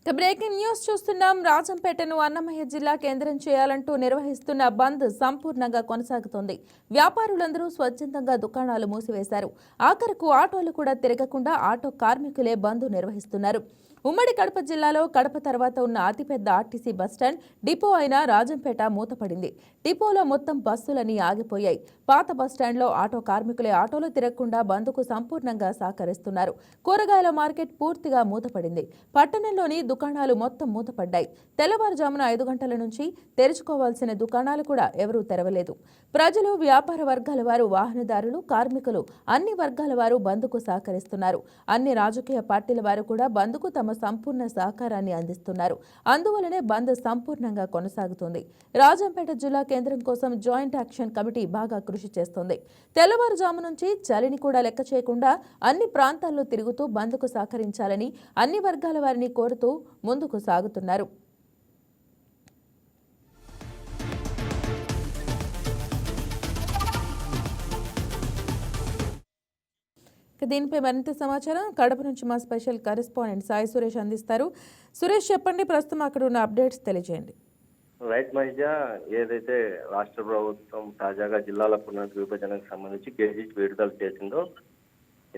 Breaking news చూస్తున్నాం. రాజంపేటను అన్నమయ్య జిల్లా కేంద్రం చేయాలంటూ నిర్వహిస్తున్న బంద్ సంపూర్ణంగా కొనసాగుతోంది. వ్యాపారులందరూ స్వచ్ఛందంగా దుకాణాలు మూసివేశారు. ఆఖరకు ఆటోలు కూడా తిరగకుండా ఆటో కార్మికులే బంద్ నిర్వహిస్తున్నారు. ఉమ్మడి కడప జిల్లాలో కడప తర్వాత ఉన్న అతిపెద్ద ఆర్టీసీ బస్టాండ్ డిపో అయిన రాజంపేట మూతపడింది. డిపోలో మొత్తం బస్సులన్నీ ఆగిపోయాయి. పాత బస్టాండ్లో ఆటో కార్మికులే ఆటోలు తిరగకుండా బంద్కు సంపూర్ణంగా సహకరిస్తున్నారు. కూరగాయల మార్కెట్ పూర్తిగా మూతపడింది. పట్టణంలోని దుకాణాలు మొత్తం మూతపడ్డాయి. తెల్లవారుజామున 5 గంటల నుంచి తెరుచుకోవాల్సిన దుకాణాలు కూడా ఎవరూ తెరవలేదు. ప్రజలు, వ్యాపార వర్గాల వారు, వాహనదారులు, కార్మికులు అన్ని వర్గాల వారు బంద్కు సహకరిస్తున్నారు. అన్ని రాజకీయ పార్టీల వారు కూడా బంద్కు తమ సంపూర్ణ సహకారాన్ని అందిస్తున్నారు. అందువలనే బంద్ సంపూర్ణంగా కొనసాగుతుంది. రాజంపేట జిల్లా కేంద్రం కోసం జాయింట్ యాక్షన్ కమిటీ బాగా కృషి చేస్తోంది. తెల్లవారుజాము నుంచి చలిని కూడా లెక్క చేయకుండా అన్ని ప్రాంతాల్లో తిరుగుతూ బంద్కు సహకరించాలని అన్ని వర్గాల వారిని కోరుతూ ముందుకు సాగుతున్నారు. దీనిపై మరింత సమాచారం కడప నుంచి మా స్పెషల్ కరెస్పాండెంట్ సాయి సురేష్ అందిస్తారు. సురేష్, చెప్పండి, ప్రస్తుతం అక్కడ ఉన్న అప్డేట్స్ తెలియజేయండి. రైట్ మహిళ, ఏదైతే రాష్ట్ర ప్రభుత్వం తాజాగా జిల్లాల పునర్విభజనకు సంబంధించి గెజిట్ విడుదల చేసిందో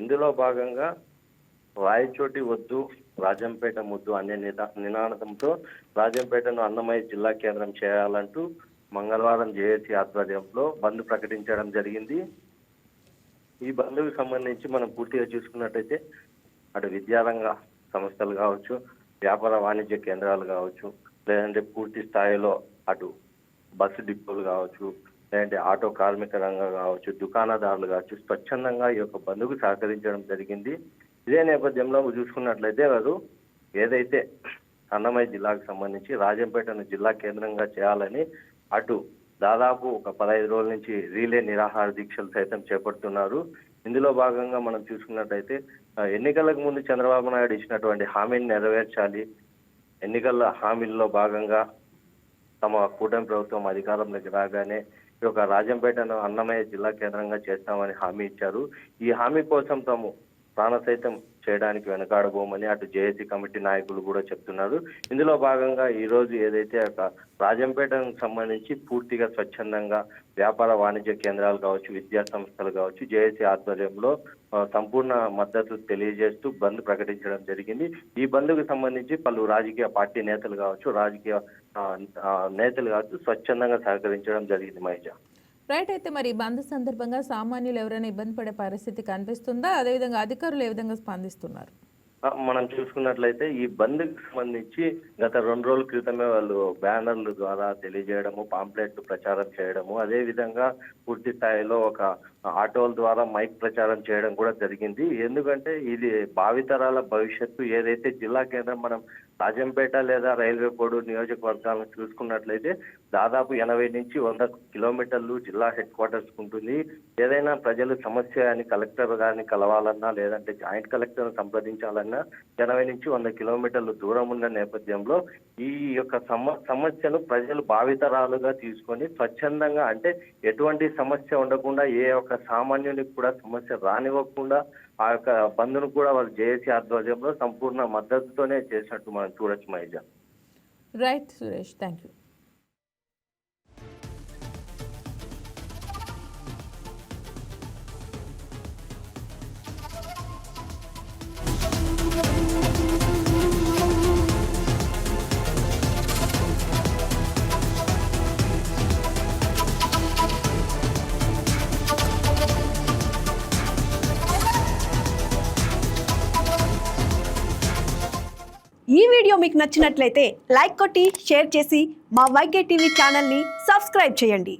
ఇందులో భాగంగా రాయచోటి వద్దు రాజంపేట ముద్దు అనే నినాదంతో రాజంపేటను అన్నమయ్య జిల్లా కేంద్రం చేయాలంటూ మంగళవారం జేఏసీ ఆధ్వర్యంలో బంద్ ప్రకటించడం జరిగింది. ఈ బంద్కు సంబంధించి మనం పూర్తిగా చూసుకున్నట్టయితే అటు విద్యారంగ సంస్థలు కావచ్చు, వ్యాపార వాణిజ్య కేంద్రాలు కావచ్చు, లేదంటే పూర్తి స్థాయిలో అటు బస్సు డిపోలు కావచ్చు, లేదంటే ఆటో కార్మిక రంగం కావచ్చు, దుకాణదారులు కావచ్చు, స్వచ్ఛందంగా ఈ యొక్క బంద్కు సహకరించడం జరిగింది. ఇదే నేపథ్యంలో చూసుకున్నట్లయితే వారు ఏదైతే అన్నమయ్య జిల్లాకు సంబంధించి రాజంపేటను జిల్లా కేంద్రంగా చేయాలని అటు దాదాపు ఒక 15 రోజుల నుంచి రీలే నిరాహార దీక్షలు సైతం చేపడుతున్నారు. ఇందులో భాగంగా మనం చూసుకున్నట్టయితే ఎన్నికలకు ముందు చంద్రబాబు నాయుడు ఇచ్చినటువంటి హామీని నెరవేర్చాలి, ఎన్నికల హామీల్లో భాగంగా తమ కూటమి ప్రభుత్వం అధికారంలోకి రాగానే ఈ యొక్క రాజంపేటను అన్నమయ్య జిల్లా కేంద్రంగా చేస్తామని హామీ ఇచ్చారు. ఈ హామీ కోసం తాము ప్రాణ సైతం చేయడానికి వెనకాడబోమని అటు జేఏసీ కమిటీ నాయకులు కూడా చెప్తున్నారు. ఇందులో భాగంగా ఈ రోజు ఏదైతే ఒక రాజంపేటకు సంబంధించి పూర్తిగా స్వచ్ఛందంగా వ్యాపార వాణిజ్య కేంద్రాలు కావచ్చు, విద్యా సంస్థలు కావచ్చు, జేఏసీ ఆధ్వర్యంలో సంపూర్ణ మద్దతు తెలియజేస్తూ బంద్ ప్రకటించడం జరిగింది. ఈ బంద్కు సంబంధించి పలు రాజకీయ పార్టీ నేతలు కావచ్చు, రాజకీయ నేతలు కావచ్చు స్వచ్ఛందంగా సహకరించడం జరిగింది. మహిళ రైట్, అయితే మరి బంద్ సందర్భంగా సామాన్యులు ఎవరైనా ఇబ్బంది పడే పరిస్థితి కనిపిస్తుందా? అదేవిధంగా అధికారులు ఏ విధంగా స్పందిస్తున్నారు? మనం చూసుకున్నట్లయితే ఈ బంద్కి సంబంధించి గత 2 రోజుల క్రితమే వాళ్ళు బ్యానర్ల ద్వారా తెలియజేయడము, పాంప్లెట్లు ప్రచారం చేయడము, అదే విధంగా పూర్తి స్థాయిలో ఒక ఆటోల ద్వారా మైక్ ప్రచారం చేయడం కూడా జరిగింది. ఎందుకంటే ఇది భావితరాల భవిష్యత్తు. ఏదైతే జిల్లా కేంద్రం మనం రాజంపేట లేదా రైల్వే కోడు నియోజకవర్గాలను చూసుకున్నట్లయితే దాదాపు 80 నుంచి 100 కిలోమీటర్లు జిల్లా హెడ్ క్వార్టర్స్ ఉంటుంది. ఏదైనా ప్రజలు సమస్య అని కలెక్టర్ గారిని కలవాలన్నా, లేదంటే జాయింట్ కలెక్టర్ సంప్రదించాలన్నా 80 నుంచి 100 కిలోమీటర్లు దూరం ఉన్న నేపథ్యంలో ఈ యొక్క సమస్యను ప్రజలు భావితరాలుగా తీసుకొని స్వచ్ఛందంగా, అంటే ఎటువంటి సమస్య ఉండకుండా, ఏ ఒక్క సామాన్యునికి కూడా సమస్య రానివ్వకుండా ఆ యొక్క బంద్ను కూడా వాళ్ళు జేఏసీ ఆధ్వర్యంలో సంపూర్ణ మద్దతుతోనే చేసినట్టు మనం చూడొచ్చు. మహిళ రైట్ సురేష్, థ్యాంక్ యూ. ఈ వీడియో మీకు నచ్చినట్లయితే లైక్ కొట్టి షేర్ చేసి మా వైకే టీవీ ఛానల్ని సబ్స్క్రైబ్ చేయండి.